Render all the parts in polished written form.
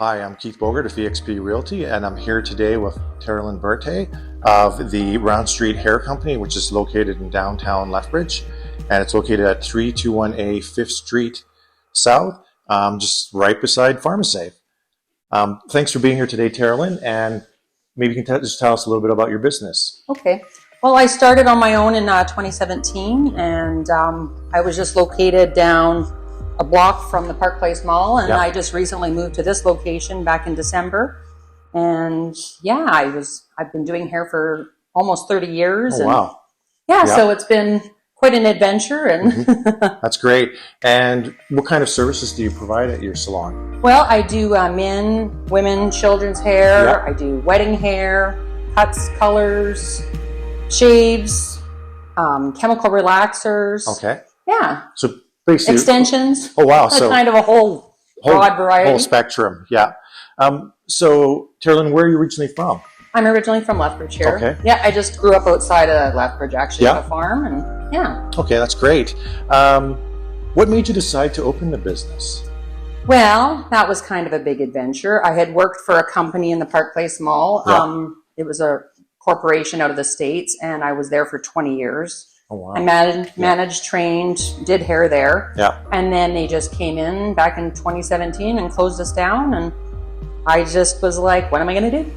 Hi, I'm Keith Bogard of EXP Realty, and I'm here today with Taralyn Berte of the Round Street Hair Company, which is located in downtown Lethbridge, and it's located at 321A 5th Street South, just right beside PharmaSafe. Thanks for being here today, Taralyn, and maybe you can just tell us a little bit about your business. Okay. Well, I started on my own in 2017, and I was just located down a block from the Park Place Mall, and I just recently moved to this location back in December. And yeah, I've been doing hair for almost 30 years. Oh, wow. Yeah, so it's been quite an adventure. And That's great. And what kind of services do you provide at your salon? Well, I do men, women, children's hair. I do wedding hair, cuts, colors, shaves, chemical relaxers. Okay. Yeah. So basically, extensions. Oh, wow. So kind of a whole broad variety. Whole spectrum. Yeah. So Taralyn, where are you originally from? I'm originally from Lethbridge here. Okay. Yeah, I just grew up outside of Lethbridge, actually, on a farm, and yeah. Okay, that's great. What made you decide to open the business? Well, that was kind of a big adventure. I had worked for a company in the Park Place Mall. It was a corporation out of the States, and I was there for 20 years. Oh, wow. I managed, trained, did hair there. Yeah. And then they just came in back in 2017 and closed us down, and I just was like, what am I going to do?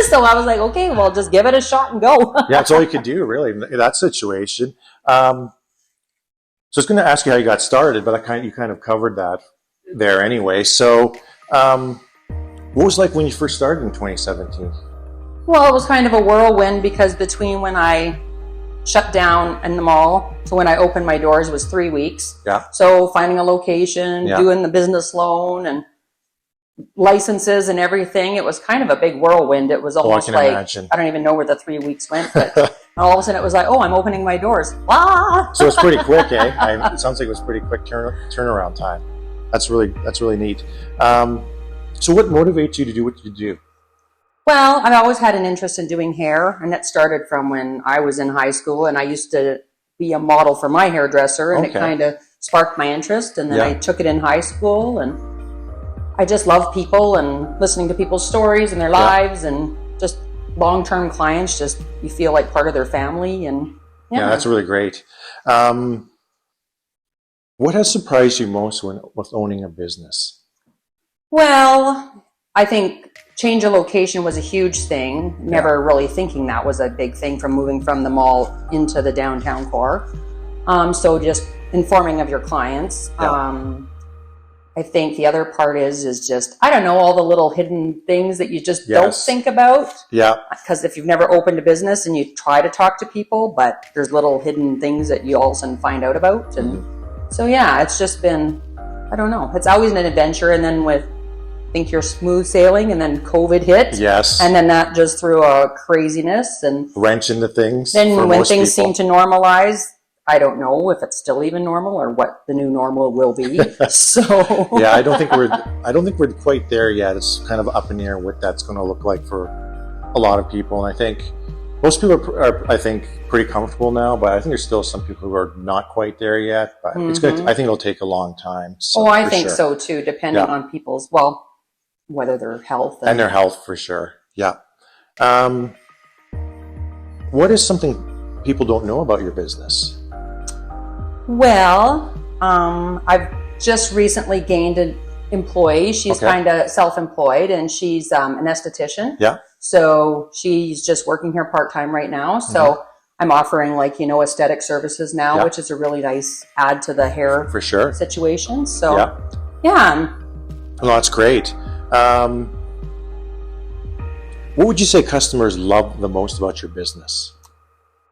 So I was like, okay, well, just give it a shot and go. Yeah, that's all you could do, really, in that situation. So I was going to ask you how you got started, but you kind of covered that there anyway. So what was it like when you first started in 2017? Well, it was kind of a whirlwind, because between when I shut down in the mall to when I opened my doors was 3 weeks. Yeah. So finding a location, doing the business loan and licenses and everything, it was kind of a big whirlwind. It was almost like, imagine. I don't even know where the 3 weeks went, but all of a sudden it was like, oh, I'm opening my doors. Ah! So it's pretty quick, eh? It sounds like it was pretty quick turnaround time. That's really neat. So what motivates you to do what you do? Well, I've always had an interest in doing hair, and that started from when I was in high school, and I used to be a model for my hairdresser, and it kind of sparked my interest, and then I took it in high school, and I just love people and listening to people's stories and their lives, and just long-term clients, just you feel like part of their family, and yeah, that's really great. What has surprised you most with owning a business? Well, I think change of location was a huge thing. Never really thinking that was a big thing from moving from the mall into the downtown core. So just informing of your clients. I think the other part is just, I don't know, all the little hidden things that you just don't think about. Yeah. Because if you've never opened a business and you try to talk to people, but there's little hidden things that you all of a sudden find out about. And so yeah, it's just been, I don't know, it's always an adventure. And then think you're smooth sailing, and then COVID hit. Yes. And then that just threw a craziness and wrench into things. Then when things seem to normalize, I don't know if it's still even normal or what the new normal will be. So yeah, I don't think we're quite there yet. It's kind of up in the air what that's going to look like for a lot of people. And I think most people are I think pretty comfortable now, but I think there's still some people who are not quite there yet. But it's going. I think it'll take a long time. So, I think so too, depending on people's whether their health and their health for sure. Yeah. What is something people don't know about your business? Well, I've just recently gained an employee. She's kind of self-employed, and she's an esthetician. Yeah. So she's just working here part-time right now. So I'm offering aesthetic services now, which is a really nice add to the hair for sure situation. So yeah. Well, that's great. What would you say customers love the most about your business?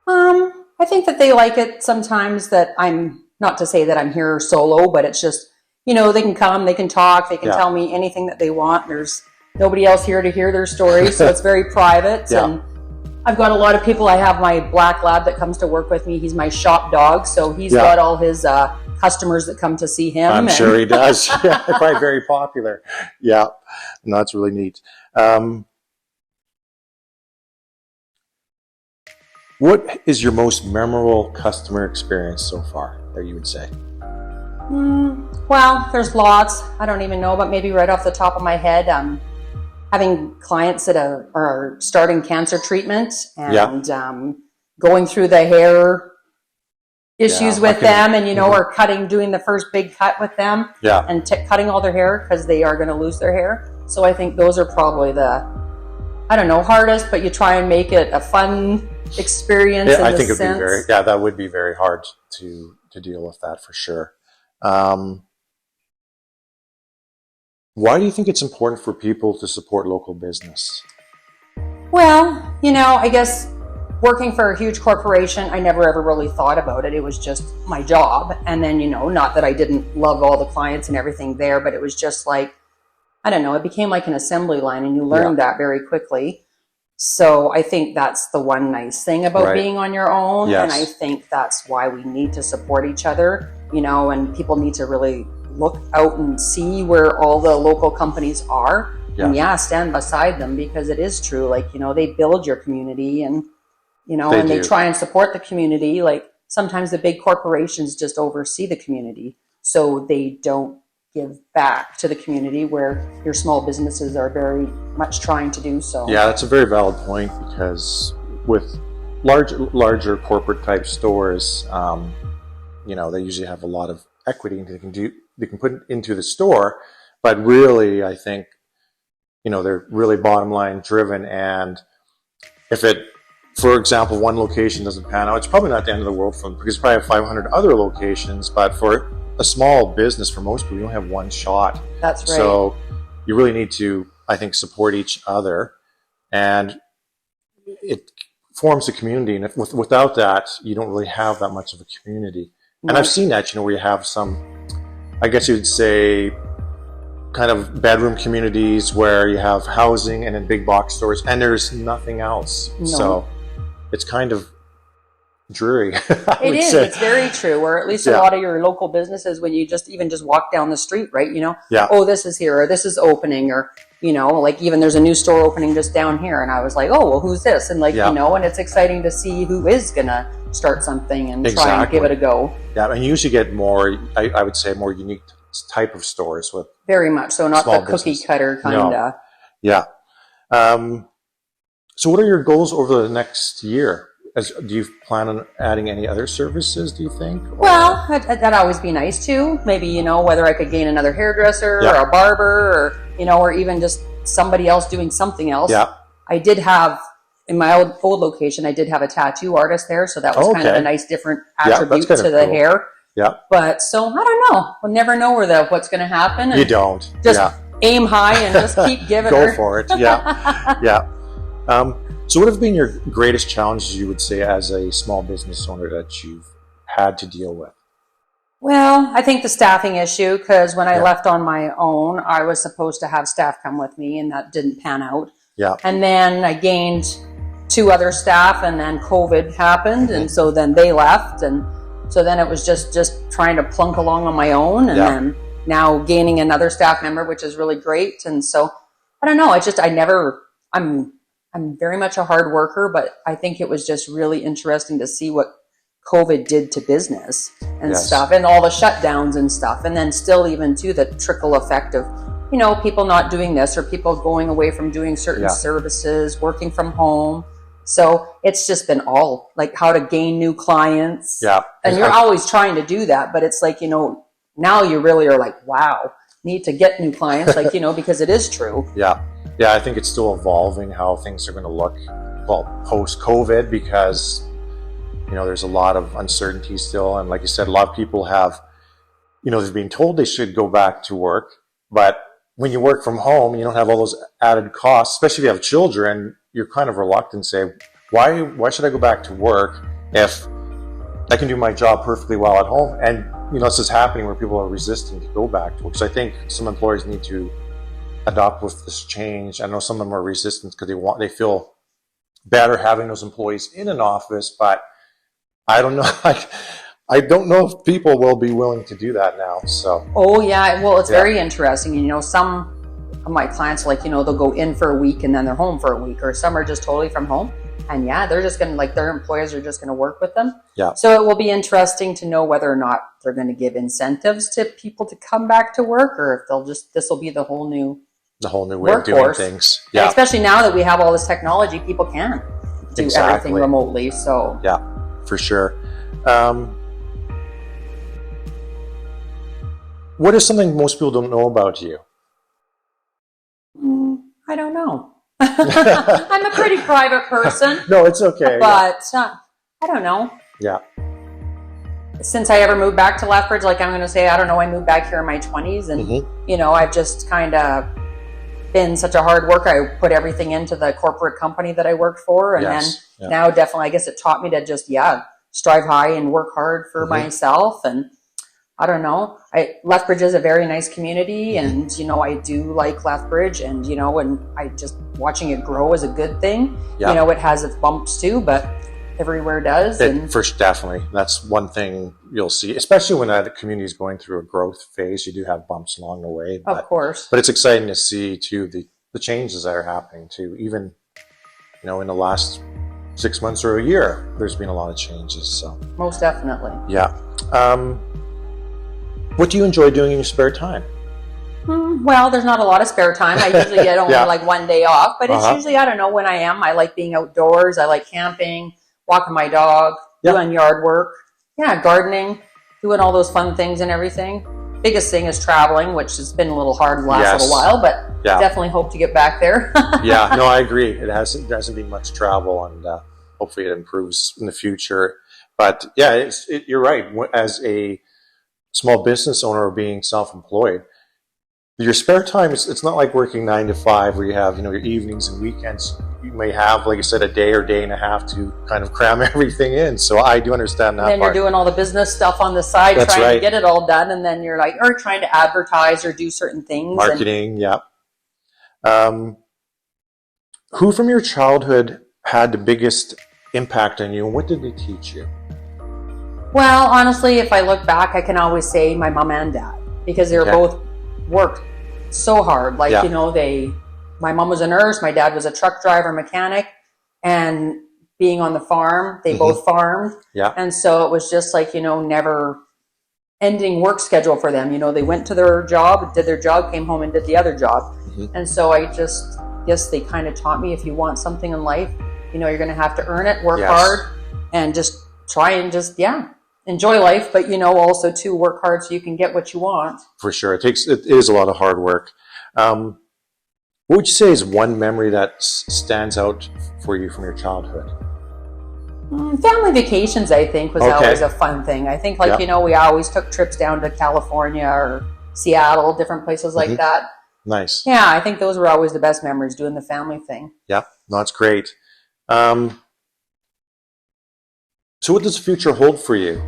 I think that they like it sometimes that I'm, not to say that I'm here solo, but it's just, they can come, they can talk, they can tell me anything that they want. There's nobody else here to hear their stories, so it's very private. And I've got a lot of people. I have my black lab that comes to work with me. He's my shop dog, so he's got all his customers that come to see him. I'm sure he does. Yeah, probably very popular. Yeah, no, that's really neat. What is your most memorable customer experience so far, that you would say? Well, there's lots. I don't even know, but maybe right off the top of my head, having clients that are starting cancer treatment and going through the hair issues with them, and or doing the first big cut with them, and cutting all their hair because they are going to lose their hair. So I think those are probably the, I don't know, hardest, but you try and make it a fun experience. Yeah, I think it'd be that would be very hard to deal with that for sure. Why do you think it's important for people to support local business? Well, I guess working for a huge corporation, I never ever really thought about it. It was just my job. And then, not that I didn't love all the clients and everything there, but it was just like, I don't know, it became like an assembly line, and you learned that very quickly. So I think that's the one nice thing about being on your own. Yes. And I think that's why we need to support each other, and people need to really look out and see where all the local companies are. Yes. And stand beside them, because it is true. Like, they build your community, and, they try and support the community. Like, sometimes the big corporations just oversee the community, so they don't give back to the community, where your small businesses are very much trying to do so. Yeah, that's a very valid point, because with larger corporate type stores, they usually have a lot of equity they can put into the store, but really, I think, they're really bottom line driven. And if for example, one location doesn't pan out, it's probably not the end of the world because you probably have 500 other locations, but for a small business, for most people, you only have one shot. That's right. So you really need to, I think, support each other, and it forms a community. And without that, you don't really have that much of a community. Right. And I've seen that, where you have some, I guess you'd say, kind of bedroom communities where you have housing and then big box stores, and there's nothing else. No. So it's kind of dreary. It is. It's very true. Or at least a lot of your local businesses, when you just walk down the street, right? Oh, this is here, or this is opening, or like even there's a new store opening just down here, and I was like, oh, well, who's this? And like and it's exciting to see who is gonna start something and try and give it a go. Yeah, and you usually get more, I would say, more unique type of stores with very much so, not the cookie cutter kind of. No. Yeah. So what are your goals over the next year? Do you plan on adding any other services, do you think? Or? Well, that'd always be nice too. Maybe, whether I could gain another hairdresser or a barber, or, or even just somebody else doing something else. Yeah. I did have, in my old location, I did have a tattoo artist there. So that was kind of a nice different attribute to the hair. Yeah. But so I don't know. We'll never know what's going to happen. You don't. Just aim high and just keep giving Go for it. Yeah. Yeah. So what have been your greatest challenges, you would say, as a small business owner that you've had to deal with? Well, I think the staffing issue, because when I left on my own, I was supposed to have staff come with me, and that didn't pan out. Yeah. And then I gained 2 other staff, and then COVID happened, and so then they left, and so then it was just trying to plunk along on my own, and then now gaining another staff member, which is really great. And so I don't know. I'm very much a hard worker, but I think it was just really interesting to see what COVID did to business and stuff, and all the shutdowns and stuff. And then still even too, the trickle effect of, people not doing this, or people going away from doing certain services, working from home. So it's just been all like how to gain new clients. Yeah. And you're always trying to do that, but it's like, now you really are like, wow, need to get new clients, like, because it is true. Yeah. Yeah, I think it's still evolving how things are going to look, post-COVID, because, there's a lot of uncertainty still. And like you said, a lot of people have, they've been told they should go back to work. But when you work from home, you don't have all those added costs, especially if you have children, you're kind of reluctant to say, why should I go back to work if I can do my job perfectly well at home? And, this is happening where people are resisting to go back to work. So I think some employers need to adopt with this change. I know some of them are resistant because they feel better having those employees in an office, but I don't know. I don't know if people will be willing to do that now. So. Oh yeah, well, it's very interesting. Some of my clients, like, they'll go in for a week and then they're home for a week, or some are just totally from home. And yeah, they're just going to, like, their employers are just going to work with them. Yeah. So it will be interesting to know whether or not they're going to give incentives to people to come back to work, or if they'll just, this will be the whole new way of doing things. Yeah. And especially now that we have all this technology, people can do everything remotely. So yeah, for sure. What is something most people don't know about you? I don't know. I'm a pretty private person. No, it's okay. But I don't know. Yeah. Since I ever moved back to Lethbridge, like, I'm going to say, I don't know, I moved back here in my 20s, and you know, I've just kind of been such a hard worker. I put everything into the corporate company that I worked for, and then now definitely, I guess it taught me to just strive high and work hard for myself. And I don't know, Lethbridge is a very nice community, and you know, I do like Lethbridge, and you know, and I just watching it grow is a good thing. You know, it has its bumps too, but everywhere does. First, definitely, that's one thing you'll see, especially when the community is going through a growth phase. You do have bumps along the way, of course. But it's exciting to see too the changes that are happening too. Even, you know, in the last 6 months or a year, there's been a lot of changes. So most definitely. Yeah. What do you enjoy doing in your spare time? Well, there's not a lot of spare time. I usually get only like one day off, but it's usually, I don't know, when I am. I like being outdoors. I like camping, walking my dog, doing yard work, gardening, doing all those fun things and everything. Biggest thing is traveling, which has been a little hard the last little while, but definitely hope to get back there. Yeah, no, I agree. It hasn't been much travel, and hopefully it improves in the future. But yeah, you're right. As a small business owner or being self-employed, your spare time, it's not like working 9 to 5 where you have, you know, your evenings and weekends. You may have, like I said, a day or day and a half to kind of cram everything in. So I do understand that. And then you're doing all the business stuff on the side, trying to get it all done, and then you're like, or trying to advertise or do certain things. Marketing, Who from your childhood had the biggest impact on you, and what did they teach you? Well, honestly, if I look back, I can always say my mom and dad, because they were both worked so hard. Like, you know, my mom was a nurse, my dad was a truck driver, mechanic, and being on the farm, they both farmed. And so it was just like, you know, never ending work schedule for them. You know, they went to their job, did their job, came home and did the other job. And so I just guess they kind of taught me, if you want something in life, you know, you're going to have to earn it, work hard, and just try and just, enjoy life, but, you know, also to work hard so you can get what you want. For sure. It is a lot of hard work. What would you say is one memory that stands out for you from your childhood? Family vacations, I think, was always a fun thing. I think, like, you know, we always took trips down to California or Seattle, different places like that. Nice. Yeah, I think those were always the best memories, doing the family thing. Yeah, no, that's great. So what does the future hold for you?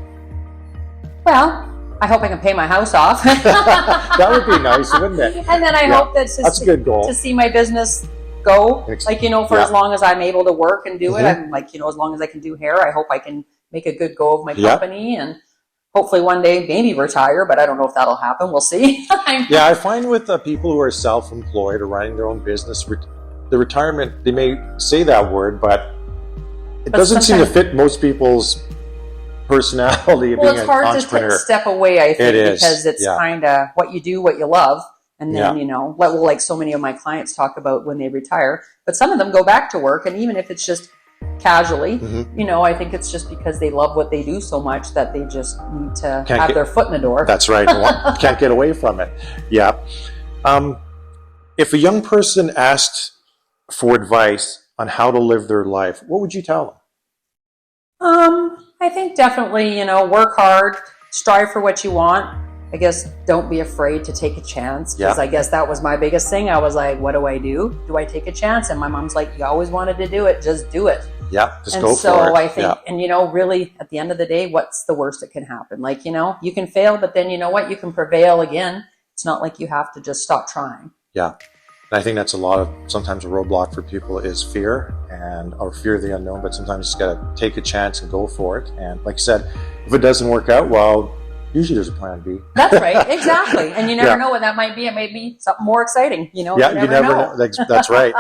Well, I hope I can pay my house off. That would be nice, wouldn't it? And then I hope that's a good goal, to see my business go, like, you know, for as long as I'm able to work and do it. I'm like, you know, as long as I can do hair, I hope I can make a good go of my company, and hopefully one day maybe retire, but I don't know if that'll happen. We'll see. I find with people who are self-employed or running their own business, the retirement, they may say that word, but it doesn't seem to fit most people's personality of being an entrepreneur. It's hard to step away, I think, because it's kind of what you do, what you love. And then, you know, like so many of my clients talk about when they retire, but some of them go back to work. And even if it's just casually, you know, I think it's just because they love what they do so much that they just need to have their foot in the door. That's right. Can't get away from it. Yeah. If a young person asked for advice on how to live their life, what would you tell them? I think definitely, you know, work hard, strive for what you want. I guess don't be afraid to take a chance, because I guess that was my biggest thing. I was like, what do? Do I take a chance? And my mom's like, you always wanted to do it, just do it. Yeah, just go for it. And so I think, and you know, really at the end of the day, what's the worst that can happen? Like, you know, you can fail, but then you know what? You can prevail again. It's not like you have to just stop trying. Yeah. And I think that's sometimes a roadblock for people is fear or fear of the unknown, but sometimes you just got to take a chance and go for it. And like I said, if it doesn't work out, well, Usually there's a plan B. That's right, exactly. And you never Yeah. know what that might be. It may be something more exciting. You know, Yeah, you never know. That's right.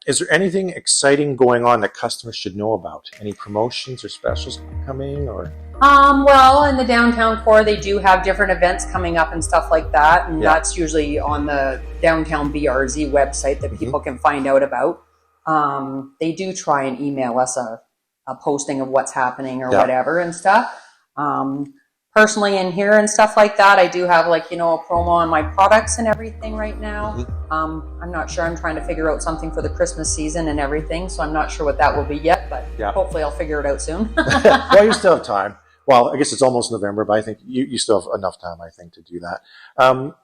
Is there anything exciting going on that customers should know about? Any promotions or specials coming, or? Well, in the downtown core, they do have different events coming up and stuff like that, and that's usually on the downtown BRZ website that people can find out about. They do try and email us a posting of what's happening or whatever and stuff. Personally in here and stuff like that, I do have, like, you know, a promo on my products and everything right now. I'm not sure. I'm trying to figure out something for the Christmas season and everything, so I'm not sure what that will be yet, but hopefully I'll figure it out soon. Well, you still have time. Well, I guess it's almost November, but I think you still have enough time, I think, to do that.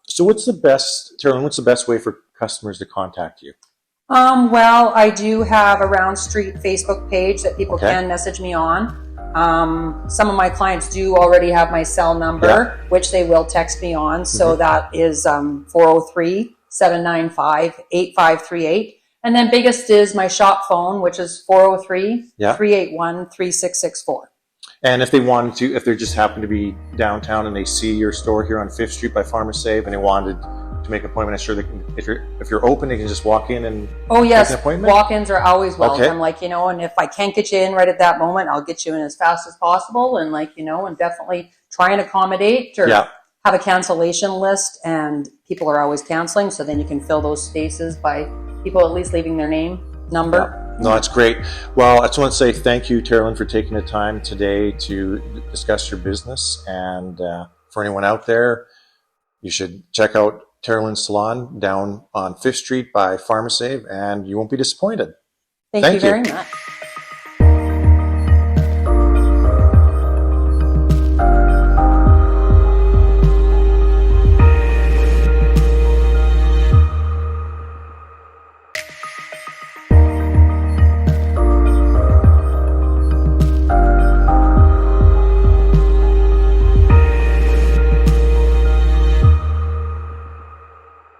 So what's the best, Taralyn, what's the best way for customers to contact you? Well, I do have a Round Street Facebook page that people can message me on. Some of my clients do already have my cell number, which they will text me on. So that is 403-795-8538. And then biggest is my shop phone, which is 403-381-3664. And if they wanted to, if they just happen to be downtown and they see your store here on 5th Street by Farmers Save and they wanted to make an appointment, I'm sure they can, if you're open, they can just walk in and make an appointment? Walk-ins are always welcome. Like, you know, and if I can't get you in right at that moment, I'll get you in as fast as possible, and, like, you know, and definitely try and accommodate or have a cancellation list, and people are always canceling, so then you can fill those spaces by people at least leaving their name, number. No, that's great. Well, I just want to say thank you, Taralyn, for taking the time today to discuss your business. And for anyone out there, you should check out Taralyn's salon down on 5th Street by Farmers Save, and you won't be disappointed. Thank you very much.